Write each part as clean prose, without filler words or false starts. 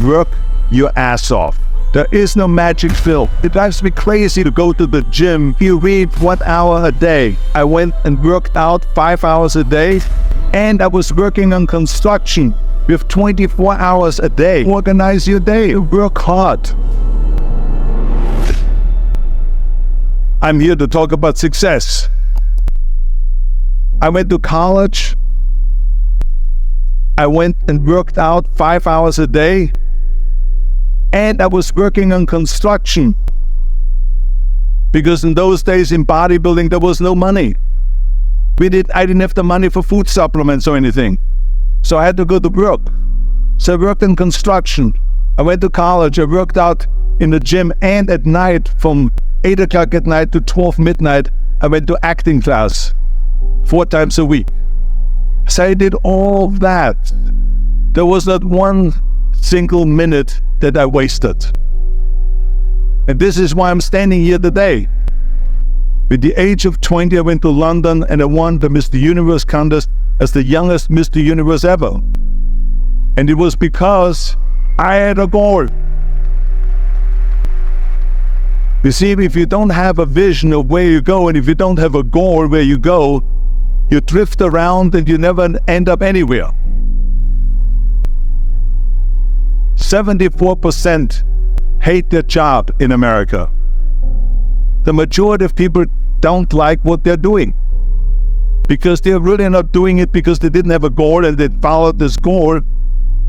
Work your ass off. There is no magic pill. It drives me crazy to go to the gym. You read 1 hour a day. I went and worked out 5 hours a day, and I was working on construction with 24 hours a day. Organize your day. Work hard. I'm here to talk about success. I went to college. I went and worked out 5 hours a day, and I was working on construction. Because in those days in bodybuilding, there was no money. I didn't have the money for food supplements or anything. So I had to go to work. So I worked in construction. I went to college. I worked out in the gym, and at night from 8 o'clock at night to 12 midnight, I went to acting class 4 times a week. So I did all that. There was not one single minute that I wasted. And this is why I'm standing here today. At the age of 20, I went to London and I won the Mr. Universe contest as the youngest Mr. Universe ever. And it was because I had a goal. You see, if you don't have a vision of where you go, and if you don't have a goal where you go, you drift around and you never end up anywhere. 74% hate their job in America. The majority of people don't like what they're doing because they're really not doing it because they didn't have a goal and they followed this goal.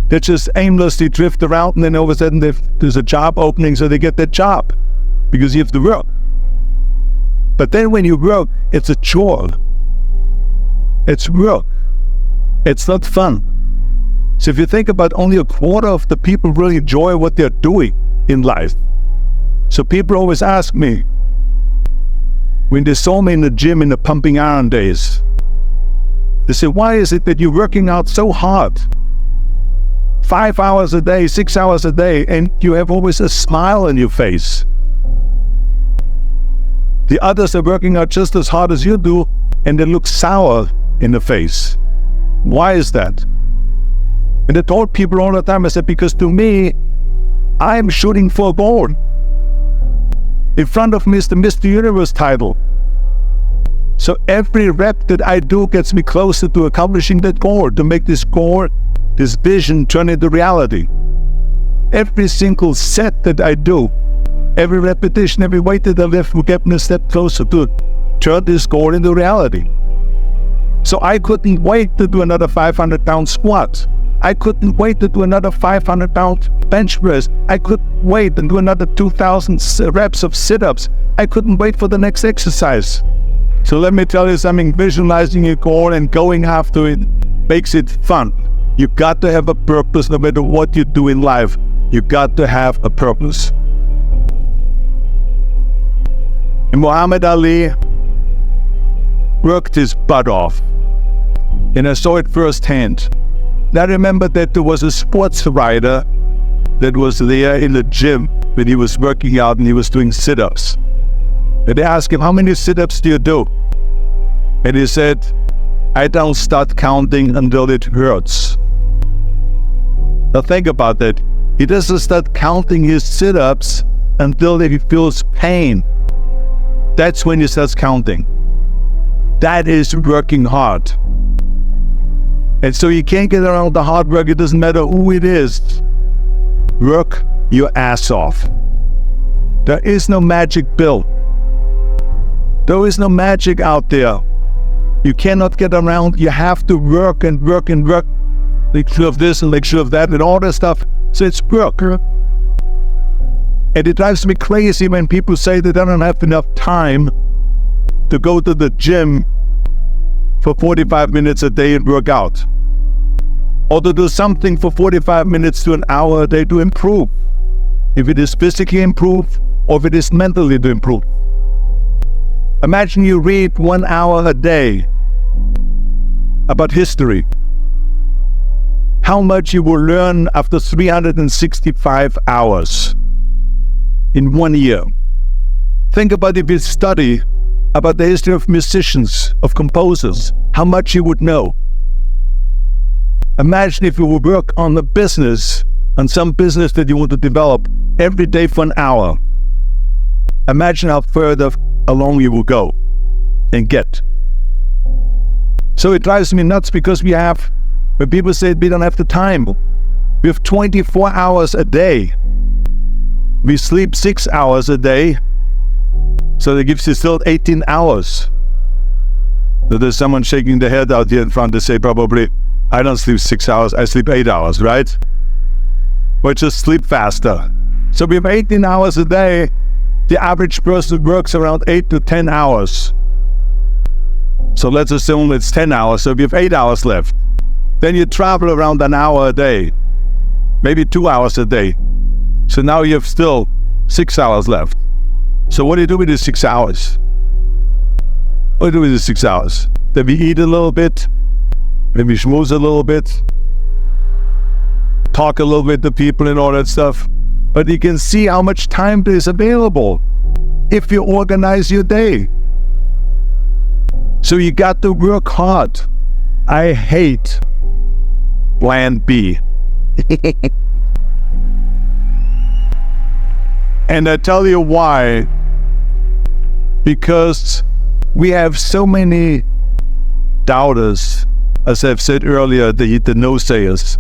They just aimlessly drift around, and then all of a sudden there's a job opening, so they get that job because you have to work. But then when you work, it's a chore. It's work. It's not fun. So if you think about, only a quarter of the people really enjoy what they're doing in life. So people always ask me, when they saw me in the gym in the pumping iron days, they say, why is it that you're working out so hard? 5 hours a day, 6 hours a day, and you have always a smile on your face. The others are working out just as hard as you do, and they look sour in the face. Why is that? And I told people all the time, I said, because to me, I'm shooting for a goal. In front of me is the Mr. Universe title. So every rep that I do gets me closer to accomplishing that goal, to make this goal, this vision, turn into reality. Every single set that I do, every repetition, every weight that I lift will get me a step closer to turn this goal into reality. So I couldn't wait to do another 500-pound squat. I couldn't wait to do another 500-pound bench press. I couldn't wait and do another 2,000 reps of sit-ups. I couldn't wait for the next exercise. So let me tell you something, visualizing a goal and going after it makes it fun. You got to have a purpose no matter what you do in life. You got to have a purpose. And Muhammad Ali worked his butt off. And I saw it firsthand. I remember that there was a sports writer that was there in the gym when he was working out and he was doing sit-ups. And they asked him, how many sit-ups do you do? And he said, I don't start counting until it hurts. Now think about that. He doesn't start counting his sit-ups until he feels pain. That's when he starts counting. That is working hard. And so you can't get around the hard work. It doesn't matter who it is. Work your ass off. There is no magic pill. There is no magic out there. You cannot get around. You have to work and work and work. Make sure of this and make sure of that and all that stuff. So it's work. And it drives me crazy when people say they don't have enough time to go to the gym for 45 minutes a day and work out. Or to do something for 45 minutes to an hour a day to improve. If it is physically improve or if it is mentally to improve. Imagine you read 1 hour a day about history. How much you will learn after 365 hours in 1 year. Think about if you study about the history of musicians, of composers, how much you would know. Imagine if you would work on the business on some business that you want to develop every day for an hour, imagine how further along you will go and get. So it drives me nuts because when people say we don't have the time, we have 24 hours a day. We sleep 6 hours a day, so that gives you still 18 hours. So there's someone shaking their head out here in front to say probably, I don't sleep 6 hours, I sleep 8 hours, right? Or just sleep faster. So we have 18 hours a day. The average person works around 8 to 10 hours. So let's assume it's 10 hours, so we have 8 hours left. Then you travel around an hour a day, maybe 2 hours a day. So now you have still 6 hours left. So what do you do with these 6 hours? What do you do with these 6 hours? Then we eat a little bit, maybe schmooze a little bit, talk a little bit to people and all that stuff. But you can see how much time is available if you organize your day. So you got to work hard. I hate plan B. And I tell you why. Because we have so many doubters, as I've said earlier, the no-sayers.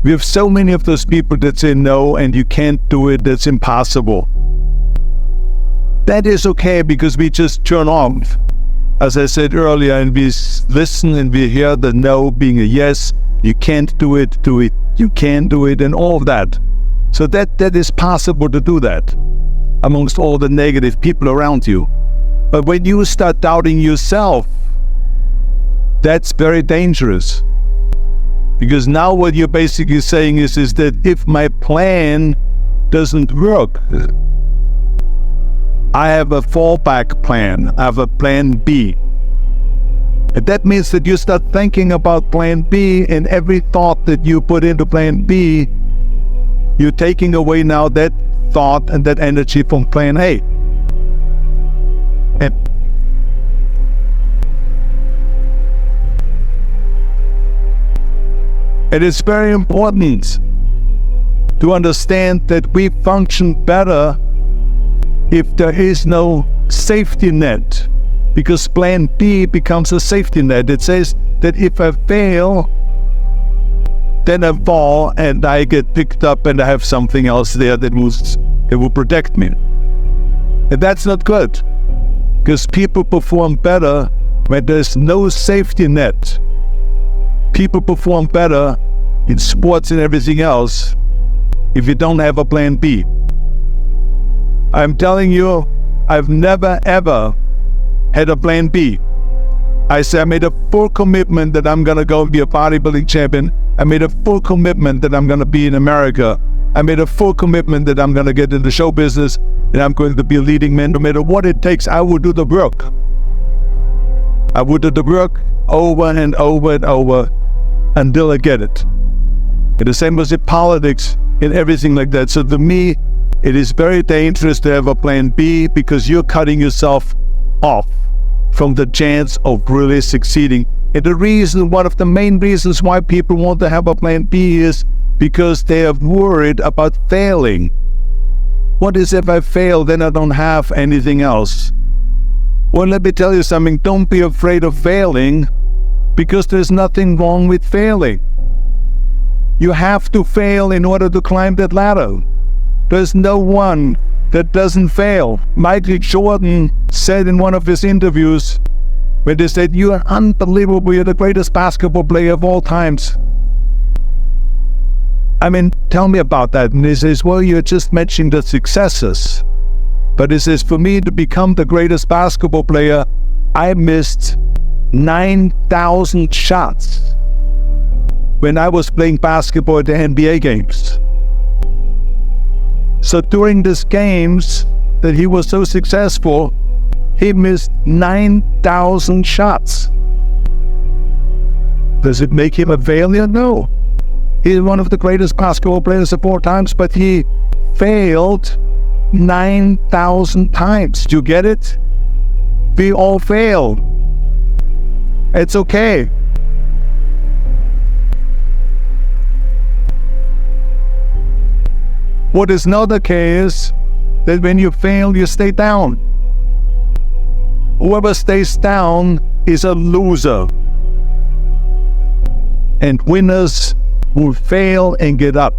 We have so many of those people that say no and you can't do it, that's impossible. That is okay because we just turn off, as I said earlier, and we listen and we hear the no being a yes. You can't do it, you can do it, and all of that. So that is possible to do that amongst all the negative people around you. But when you start doubting yourself, that's very dangerous. Because now what you're basically saying is that if my plan doesn't work, I have a fallback plan, I have a plan B. And that means that you start thinking about plan B, and every thought that you put into plan B, you're taking away now that thought and that energy from plan A. And it is very important to understand that we function better if there is no safety net, because plan B becomes a safety net. It says that if I fail, then I fall and I get picked up and I have something else there that will protect me. And that's not good, because people perform better when there's no safety net. People perform better in sports and everything else if you don't have a plan B. I'm telling you, I've never ever had a plan B. I said I made a full commitment that I'm gonna go be a bodybuilding champion. I made a full commitment that I'm gonna be in America. I made a full commitment that I'm gonna get in the show business and I'm going to be a leading man. No matter what it takes, I will do the work. I will do the work over and over and over until I get it. And the same was in politics, in everything like that. So to me, it is very dangerous to have a plan B, because you're cutting yourself off from the chance of really succeeding. And the reason, one of the main reasons why people want to have a plan B is because they are worried about failing. What is if I fail, then I don't have anything else? Well, let me tell you something. Don't be afraid of failing, because there's nothing wrong with failing. You have to fail in order to climb that ladder. There's no one that doesn't fail. Michael Jordan said in one of his interviews, when they said, "You are unbelievable, you're the greatest basketball player of all times." I mean, tell me about that. And he says, well, you're just mentioning the successes. But he says, for me to become the greatest basketball player, I missed 9,000 shots when I was playing basketball at the NBA games. So during these games that he was so successful, he missed 9,000 shots. Does it make him a failure? No. He's one of the greatest basketball players of all times, but he failed 9,000 times. Do you get it? We all fail. It's okay. What is not the case, that when you fail, you stay down. Whoever stays down is a loser. And winners will fail and get up.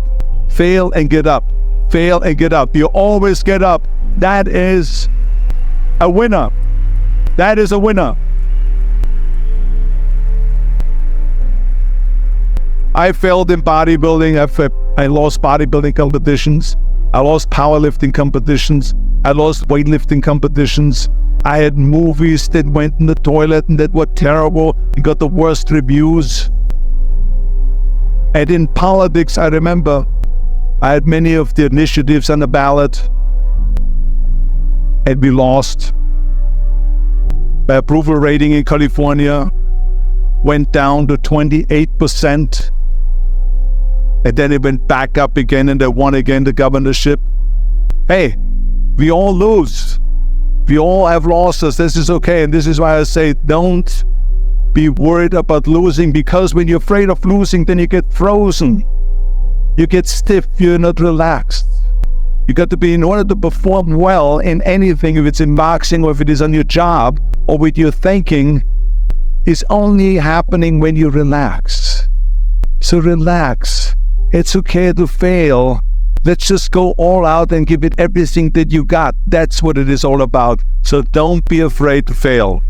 Fail and get up. Fail and get up. You always get up. That is a winner. That is a winner. I failed in bodybuilding. I lost bodybuilding competitions. I lost powerlifting competitions. I lost weightlifting competitions. I had movies that went in the toilet and that were terrible and got the worst reviews. And in politics, I remember I had many of the initiatives on the ballot, and we lost. My approval rating in California went down to 28%. And then it went back up again, and they won again the governorship. Hey, we all lose. We all have losses. This is okay. And this is why I say don't be worried about losing, because when you're afraid of losing, then you get frozen. You get stiff. You're not relaxed. You got to be, in order to perform well in anything, if it's in boxing or if it is on your job or with your thinking, is only happening when you relax. So relax. It's okay to fail. Let's just go all out and give it everything that you got. That's what it is all about. So don't be afraid to fail.